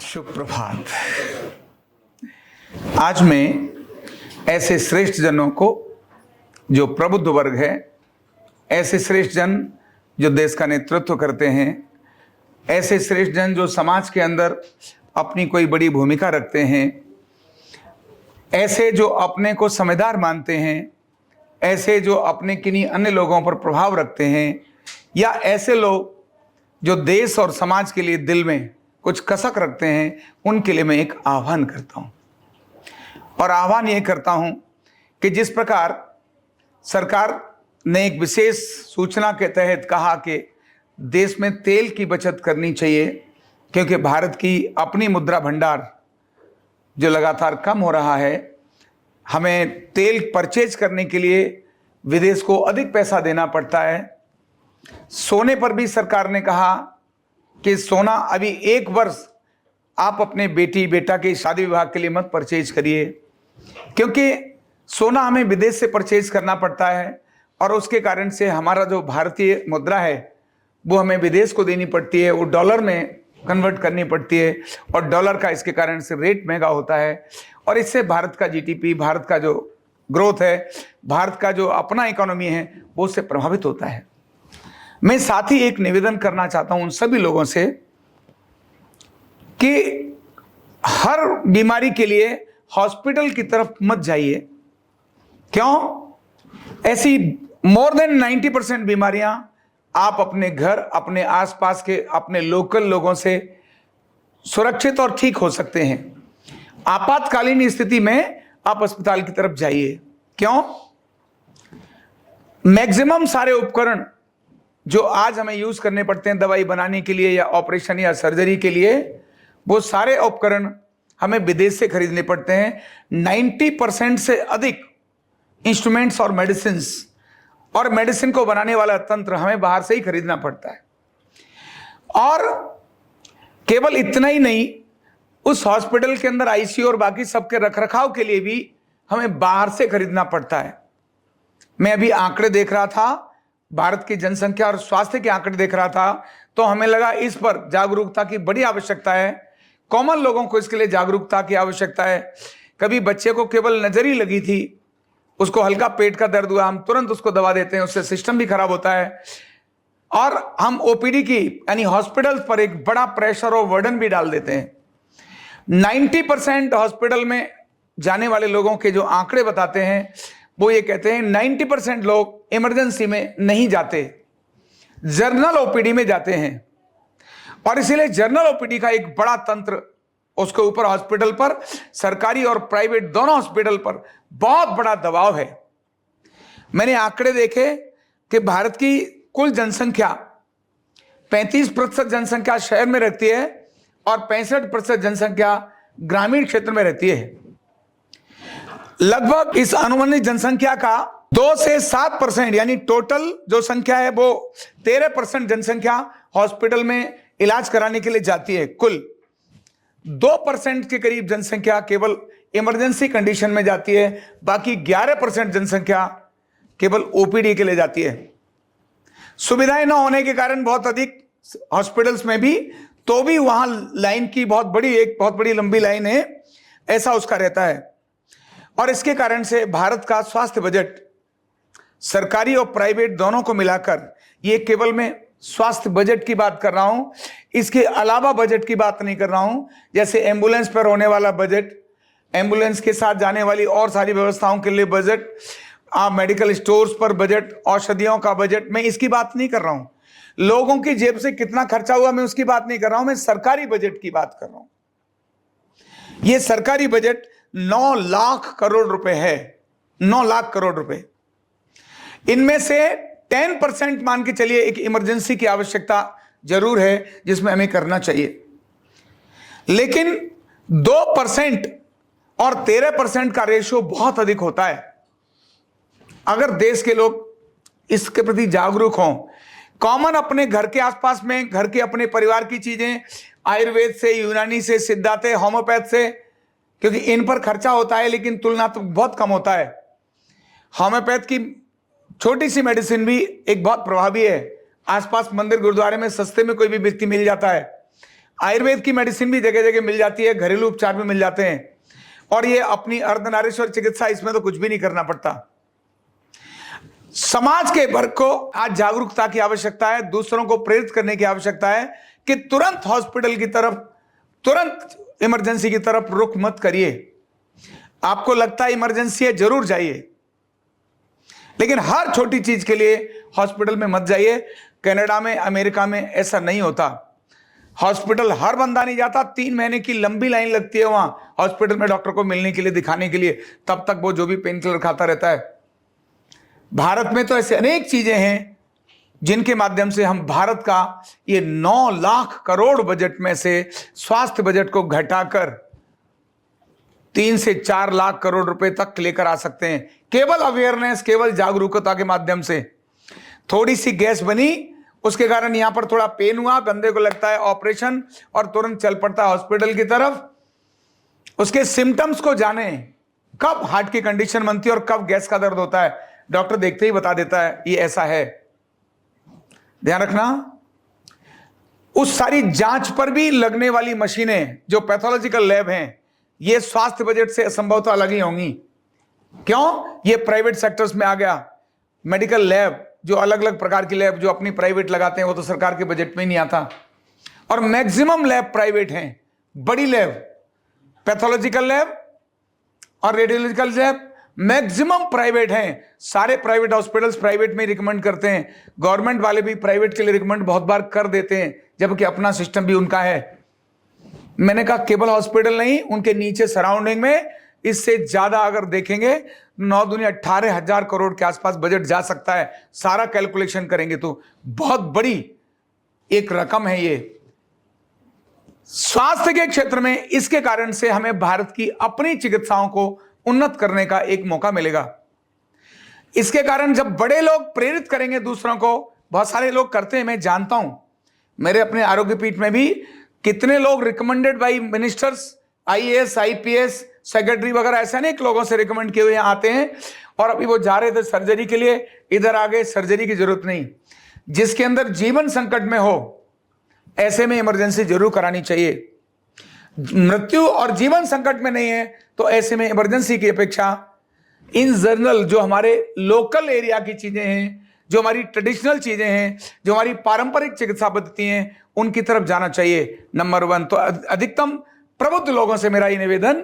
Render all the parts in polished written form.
शुभ प्रभात। आज मैं ऐसे श्रेष्ठ जनों को, जो प्रबुद्ध वर्ग है, ऐसे श्रेष्ठ जन जो देश का नेतृत्व करते हैं, ऐसे श्रेष्ठ जन जो समाज के अंदर अपनी कोई बड़ी भूमिका रखते हैं, ऐसे जो अपने को समझदार मानते हैं, ऐसे जो अपने किन्हीं अन्य लोगों पर प्रभाव रखते हैं, या ऐसे लोग जो देश और समाज के लिए दिल में कुछ कसक रखते हैं, उनके लिए मैं एक आह्वान करता हूं। और आह्वान ये करता हूं कि जिस प्रकार सरकार ने एक विशेष सूचना के तहत कहा कि देश में तेल की बचत करनी चाहिए, क्योंकि भारत की अपनी मुद्रा भंडार जो लगातार कम हो रहा है, हमें तेल परचेज करने के लिए विदेश को अधिक पैसा देना पड़ता है। सोने पर भी सरकार ने कहा कि सोना अभी 1 वर्ष आप अपने बेटी बेटा के शादी विवाह के लिए मत परचेज करिए, क्योंकि सोना हमें विदेश से परचेज करना पड़ता है और उसके कारण से हमारा जो भारतीय मुद्रा है वो हमें विदेश को देनी पड़ती है, वो डॉलर में कन्वर्ट करनी पड़ती है और डॉलर का इसके कारण से रेट महंगा होता है और इससे भारत का जीडीपी, भारत का जो ग्रोथ है, भारत का जो अपना इकोनॉमी है, वो उससे प्रभावित होता है। मैं साथ ही एक निवेदन करना चाहता हूं उन सभी लोगों से कि हर बीमारी के लिए हॉस्पिटल की तरफ मत जाइए। क्यों? ऐसी मोर देन 90% बीमारियां आप अपने घर, अपने आसपास के, अपने लोकल लोगों से सुरक्षित और ठीक हो सकते हैं। आपातकालीन स्थिति में आप अस्पताल की तरफ जाइए। क्यों? मैक्सिमम सारे उपकरण जो आज हमें यूज करने पड़ते हैं दवाई बनाने के लिए या ऑपरेशन या सर्जरी के लिए, वो सारे उपकरण हमें विदेश से खरीदने पड़ते हैं। 90% से अधिक इंस्ट्रूमेंट्स और मेडिसिन को बनाने वाला तंत्र हमें बाहर से ही खरीदना पड़ता है। और केवल इतना ही नहीं, उस हॉस्पिटल के अंदर आईसीयू और बाकी सबके रखरखाव के लिए भी हमें बाहर से खरीदना पड़ता है। मैं अभी आंकड़े देख रहा था, भारत की जनसंख्या और स्वास्थ्य के आंकड़े देख रहा था, तो हमें लगा इस पर जागरूकता की बड़ी आवश्यकता है। कॉमन लोगों को इसके लिए जागरूकता की आवश्यकता है। कभी बच्चे को केवल नजर ही लगी थी, उसको हल्का पेट का दर्द हुआ, हम तुरंत उसको दवा देते हैं, उससे सिस्टम भी खराब होता है और हम ओपीडी की यानी हॉस्पिटल पर एक बड़ा प्रेशर और वर्डन भी डाल देते हैं। 90% हॉस्पिटल में जाने वाले लोगों के जो आंकड़े बताते हैं, वो ये कहते हैं 90% लोग इमरजेंसी में नहीं जाते, जनरल ओपीडी में जाते हैं। और इसीलिए जनरल ओपीडी का एक बड़ा तंत्र, उसके ऊपर हॉस्पिटल पर, सरकारी और प्राइवेट दोनों हॉस्पिटल पर बहुत बड़ा दबाव है। मैंने आंकड़े देखे कि भारत की कुल जनसंख्या 35% जनसंख्या शहर में रहती है और 65% जनसंख्या ग्रामीण क्षेत्र में रहती है। लगभग इस अनुमानित जनसंख्या का 2 से 7% यानी टोटल जो संख्या है वो 13% जनसंख्या हॉस्पिटल में इलाज कराने के लिए जाती है। कुल 2% के करीब जनसंख्या केवल इमरजेंसी कंडीशन में जाती है, बाकी 11% जनसंख्या केवल ओपीडी के लिए जाती है। सुविधाएं न होने के कारण बहुत अधिक हॉस्पिटल्स में भी, तो भी वहां लाइन की बहुत बड़ी लंबी लाइन है, ऐसा उसका रहता है। और इसके कारण से भारत का स्वास्थ्य बजट, सरकारी और प्राइवेट दोनों को मिलाकर, ये केवल मैं स्वास्थ्य बजट की बात कर रहा हूं, इसके अलावा बजट की बात नहीं कर रहा हूं। जैसे एम्बुलेंस पर होने वाला बजट, एम्बुलेंस के साथ जाने वाली और सारी व्यवस्थाओं के लिए बजट, मेडिकल स्टोर्स पर बजट, औषधियों का बजट, मैं इसकी बात नहीं कर रहा हूं। लोगों की जेब से कितना खर्चा हुआ मैं उसकी बात नहीं कर रहा हूं, मैं सरकारी बजट की बात कर रहा हूं। यह सरकारी बजट 9 लाख करोड़ रुपए है, 9 लाख करोड़ रुपए। इनमें से 10% मान के चलिए एक इमरजेंसी की आवश्यकता जरूर है जिसमें हमें करना चाहिए, लेकिन 2% और 13% का रेशियो बहुत अधिक होता है। अगर देश के लोग इसके प्रति जागरूक हों, कॉमन अपने घर के आसपास में, घर के अपने परिवार की चीजें, आयुर्वेद से, यूनानी से, सिद्धांत, होम्योपैथ से, क्योंकि इन पर खर्चा होता है लेकिन तुलनात्मक बहुत कम होता है। होम्योपैथ की छोटी सी मेडिसिन भी एक बहुत प्रभावी है। आसपास मंदिर गुरुद्वारे में सस्ते में कोई भी व्यक्ति मिल जाता है। आयुर्वेद की मेडिसिन भी जगह जगह मिल जाती है, घरेलू उपचार भी मिल जाते हैं, और ये अपनी अर्धनारीश्वर चिकित्सा, इसमें तो कुछ भी नहीं करना पड़ता। समाज के वर्ग को आज जागरूकता की आवश्यकता है, दूसरों को प्रेरित करने की आवश्यकता है कि तुरंत हॉस्पिटल की तरफ, तुरंत इमरजेंसी की तरफ रुख मत करिए। आपको लगता है इमरजेंसी है, जरूर जाइए, लेकिन हर छोटी चीज के लिए हॉस्पिटल में मत जाइए। कनाडा में, अमेरिका में ऐसा नहीं होता। हॉस्पिटल हर बंदा नहीं जाता, 3 महीने की लंबी लाइन लगती है वहां हॉस्पिटल में डॉक्टर को मिलने के लिए, दिखाने के लिए, तब तक वो जो भी पेन किलर खाता रहता है। भारत में तो ऐसे अनेक चीजें हैं जिनके माध्यम से हम भारत का ये 9 लाख करोड़ बजट में से स्वास्थ्य बजट को घटाकर 3 से 4 लाख करोड़ रुपए तक लेकर आ सकते हैं, केवल अवेयरनेस, केवल जागरूकता के माध्यम से। थोड़ी सी गैस बनी, उसके कारण यहां पर थोड़ा पेन हुआ, बंदे को लगता है ऑपरेशन, और तुरंत चल पड़ता है हॉस्पिटल की तरफ। उसके सिम्टम्स को जाने, कब हार्ट की कंडीशन बनती है और कब गैस का दर्द होता है, डॉक्टर देखते ही बता देता है ये ऐसा है। ध्यान रखना, उस सारी जांच पर भी लगने वाली मशीनें जो पैथोलॉजिकल लैब हैं, ये स्वास्थ्य बजट से असंभवतः अलग ही होंगी। क्यों? ये प्राइवेट सेक्टर्स में आ गया। मेडिकल लैब, जो अलग अलग प्रकार की लैब जो अपनी प्राइवेट लगाते हैं, वो तो सरकार के बजट में नहीं आता, और मैक्सिमम लैब प्राइवेट हैं। बड़ी लैब, पैथोलॉजिकल लैब और रेडियोलॉजिकल लैब मैक्सिमम प्राइवेट हैं। सारे प्राइवेट हॉस्पिटल्स प्राइवेट में रिकमेंड करते हैं, गवर्नमेंट वाले भी प्राइवेट के लिए रिकमेंड बहुत बार कर देते हैं, जबकि अपना सिस्टम भी उनका है। मैंने कहा केवल हॉस्पिटल नहीं, उनके नीचे सराउंडिंग में इससे ज्यादा अगर देखेंगे 9 दूनी 18,000 करोड़ के आसपास बजट जा सकता है। सारा कैलकुलेशन करेंगे तो बहुत बड़ी एक रकम है ये स्वास्थ्य के क्षेत्र में। इसके कारण से हमें भारत की अपनी चिकित्साओं को उन्नत करने का एक मौका मिलेगा। इसके कारण जब बड़े लोग प्रेरित करेंगे दूसरों को, बहुत सारे लोग करते हैं, मैं जानता हूं, मेरे अपने आरोग्य पीठ में भी कितने लोग recommended by ministers, IAS, IPS, secretary वगैरह, ऐसे अनेक लोगों से रिकमेंड किए हुए यहां आते हैं, और अभी वो जा रहे थे सर्जरी के लिए, इधर आ गए, सर्जरी की जरूरत नहीं। जिसके अंदर जीवन संकट में हो, ऐसे में इमरजेंसी जरूर करानी चाहिए। मृत्यु और जीवन संकट में नहीं है तो ऐसे में इमरजेंसी की अपेक्षा इन जनरल जो हमारे लोकल एरिया की चीजें हैं, जो हमारी ट्रेडिशनल चीजें हैं, जो हमारी पारंपरिक चिकित्सा पद्धति हैं, उनकी तरफ जाना चाहिए। नंबर 1 तो अधिकतम प्रबुद्ध लोगों से मेरा ये निवेदन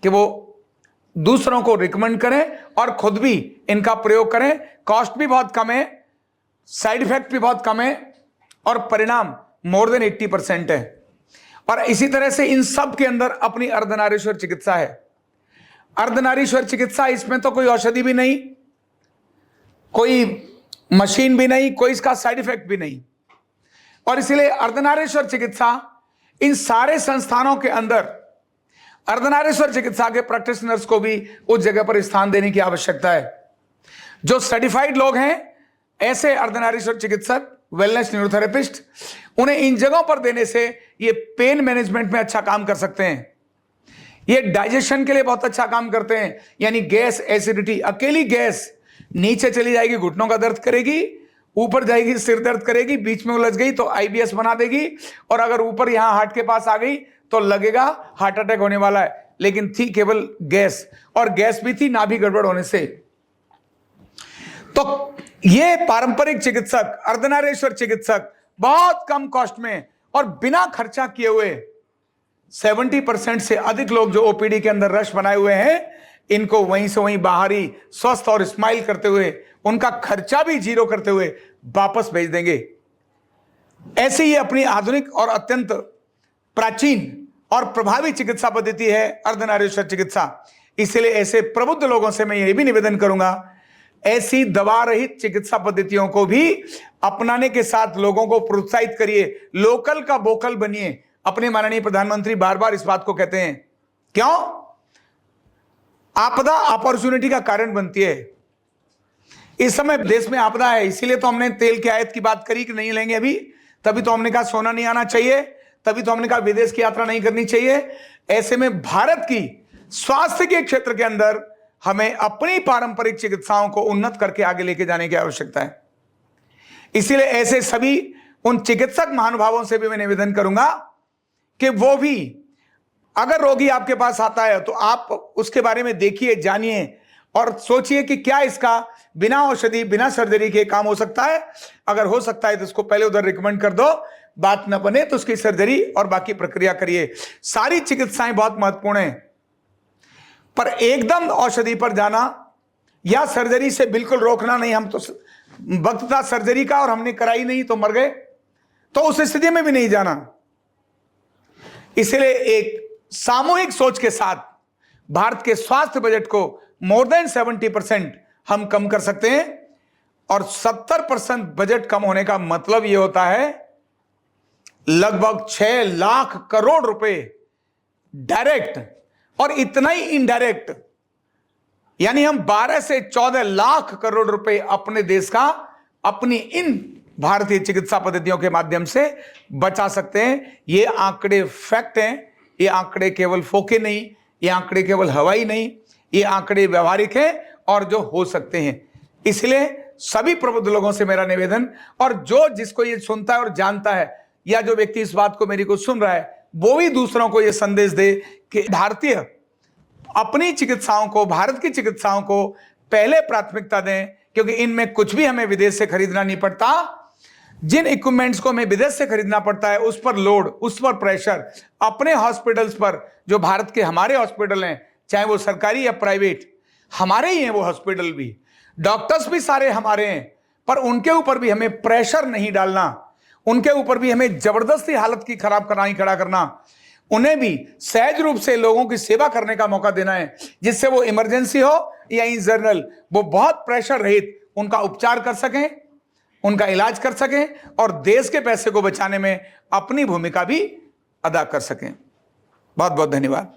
कि वो दूसरों को रिकमेंड करें और खुद भी इनका प्रयोग करें। कॉस्ट भी बहुत कम है, साइड इफेक्ट भी बहुत कम है, और परिणाम मोर देन 80% है। और इसी तरह से इन सब के अंदर अपनी अर्धनारीश्वर चिकित्सा है। अर्धनारीश्वर चिकित्सा, इसमें तो कोई औषधि भी नहीं, कोई मशीन भी नहीं, कोई इसका साइड इफेक्ट भी नहीं, और इसलिए अर्धनारीश्वर चिकित्सा इन सारे संस्थानों के अंदर अर्धनारीश्वर चिकित्सा के प्रैक्टिशनर्स को भी उस जगह पर स्थान देने की आवश्यकता है। जो सर्टिफाइड लोग हैं, ऐसे अर्धनारीश्वर चिकित्सक, वेलनेस न्यूरोथेरेपिस्ट, उन्हें इन जगहों पर देने से ये पेन मैनेजमेंट में अच्छा काम कर सकते हैं, ये डाइजेशन के लिए बहुत अच्छा काम करते हैं। यानी गैस, एसिडिटी, अकेली गैस नीचे चली जाएगी, घुटनों का दर्द करेगी, ऊपर जाएगी, सिर दर्द करेगी, बीच में उलझ गई तो आईबीएस बना देगी, और अगर ऊपर यहां हार्ट के पास आ गई तो लगेगा हार्ट अटैक होने वाला है। लेकिन थी केवल गैस, और गैस भी थी नाभि गड़बड़ होने से। तो ये पारंपरिक चिकित्सक, अर्धनारीश्वर चिकित्सक बहुत कम कॉस्ट में और बिना खर्चा किए हुए 70% से अधिक लोग जो ओपीडी के अंदर रश बनाए हुए हैं, इनको वहीं से वहीं बाहर ही स्वस्थ और स्माइल करते हुए, उनका खर्चा भी जीरो करते हुए वापस भेज देंगे। ऐसे ही अपनी आधुनिक और अत्यंत प्राचीन और प्रभावी चिकित्सा पद्धति है अर्धनारीश्वर चिकित्सा। इसलिए ऐसे प्रबुद्ध लोगों से मैं यह भी निवेदन करूंगा, ऐसी दवा रहित चिकित्सा पद्धतियों को भी अपनाने के साथ लोगों को प्रोत्साहित करिए। लोकल का वोकल बनिए। अपने माननीय प्रधानमंत्री बार बार इस बात को कहते हैं। क्यों? आपदा अपॉर्चुनिटी का कारण बनती है। इस समय देश में आपदा है, इसीलिए तो हमने तेल की आयात की बात करी कि नहीं लेंगे अभी, तभी तो हमने कहा सोना नहीं आना चाहिए, तभी तो हमने कहा विदेश की यात्रा नहीं करनी चाहिए। ऐसे में भारत की स्वास्थ्य के क्षेत्र के अंदर हमें अपनी पारंपरिक चिकित्साओं को उन्नत करके आगे लेके जाने की आवश्यकता है। इसीलिए ऐसे सभी उन चिकित्सक महानुभावों से भी मैं निवेदन करूंगा कि वो भी, अगर रोगी आपके पास आता है तो आप उसके बारे में देखिए, जानिए और सोचिए कि क्या इसका बिना औषधि बिना सर्जरी के काम हो सकता है। अगर हो सकता है तो उसको पहले उधर रिकमेंड कर दो, बात न बने तो उसकी सर्जरी और बाकी प्रक्रिया करिए। सारी चिकित्साएं बहुत महत्वपूर्ण हैं, पर एकदम औषधि पर जाना या सर्जरी से बिल्कुल रोकना नहीं, हम तो वक्त था सर्जरी का और हमने कराई नहीं तो मर गए, तो उस स्थिति में भी नहीं जाना। इसलिए एक सामूहिक सोच के साथ भारत के स्वास्थ्य बजट को मोर देन 70% हम कम कर सकते हैं। और 70% बजट कम होने का मतलब यह होता है लगभग 6 लाख करोड़ रुपए डायरेक्ट और इतना ही इनडायरेक्ट, यानी हम 12 से 14 लाख करोड़ रुपए अपने देश का अपनी इन भारतीय चिकित्सा पद्धतियों के माध्यम से बचा सकते हैं। ये आंकड़े फैक्ट हैं, ये आंकड़े केवल फोके नहीं, ये आंकड़े केवल हवाई नहीं, ये आंकड़े व्यवहारिक हैं और जो हो सकते हैं। इसलिए सभी प्रबुद्ध लोगों से मेरा निवेदन, और जो जिसको ये सुनता है और जानता है, या जो व्यक्ति इस बात को मेरी को सुन रहा है, वो भी दूसरों को ये संदेश दे कि भारतीय अपनी चिकित्साओं को, भारत की चिकित्साओं को पहले प्राथमिकता दें, क्योंकि इनमें कुछ भी हमें विदेश से खरीदना नहीं पड़ता। जिन इक्विपमेंट्स को हमें विदेश से खरीदना पड़ता है उस पर लोड, उस पर प्रेशर अपने हॉस्पिटल्स पर, जो भारत के हमारे हॉस्पिटल हैं, चाहे वो सरकारी या प्राइवेट, हमारे ही हैं वो हॉस्पिटल भी, डॉक्टर्स भी सारे हमारे हैं, पर उनके ऊपर भी हमें प्रेशर नहीं डालना, उनके ऊपर भी हमें जबरदस्ती हालत की खड़ा करना, उन्हें भी सहज रूप से लोगों की सेवा करने का मौका देना है, जिससे वो इमरजेंसी हो या इन जनरल वो बहुत प्रेशर रहित उनका उपचार कर सकें, उनका इलाज कर सकें और देश के पैसे को बचाने में अपनी भूमिका भी अदा कर सकें। बहुत बहुत धन्यवाद।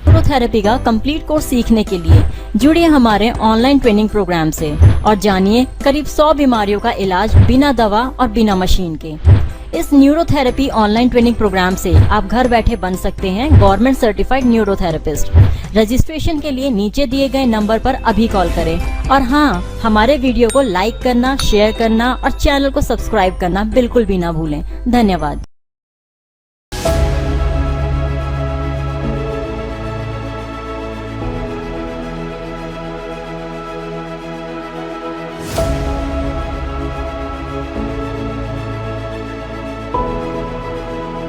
न्यूरोथेरेपी का कंप्लीट कोर्स सीखने के लिए जुड़िए हमारे ऑनलाइन ट्रेनिंग प्रोग्राम से और जानिए करीब 100 बीमारियों का इलाज बिना दवा और बिना मशीन के। इस न्यूरोथेरेपी ऑनलाइन ट्रेनिंग प्रोग्राम से आप घर बैठे बन सकते हैं गवर्नमेंट सर्टिफाइड न्यूरोथेरेपिस्ट। रजिस्ट्रेशन के लिए नीचे दिए गए नंबर पर अभी कॉल करें और हाँ, हमारे वीडियो को लाइक करना, शेयर करना और चैनल को सब्सक्राइब करना बिल्कुल भी ना भूलें। धन्यवाद।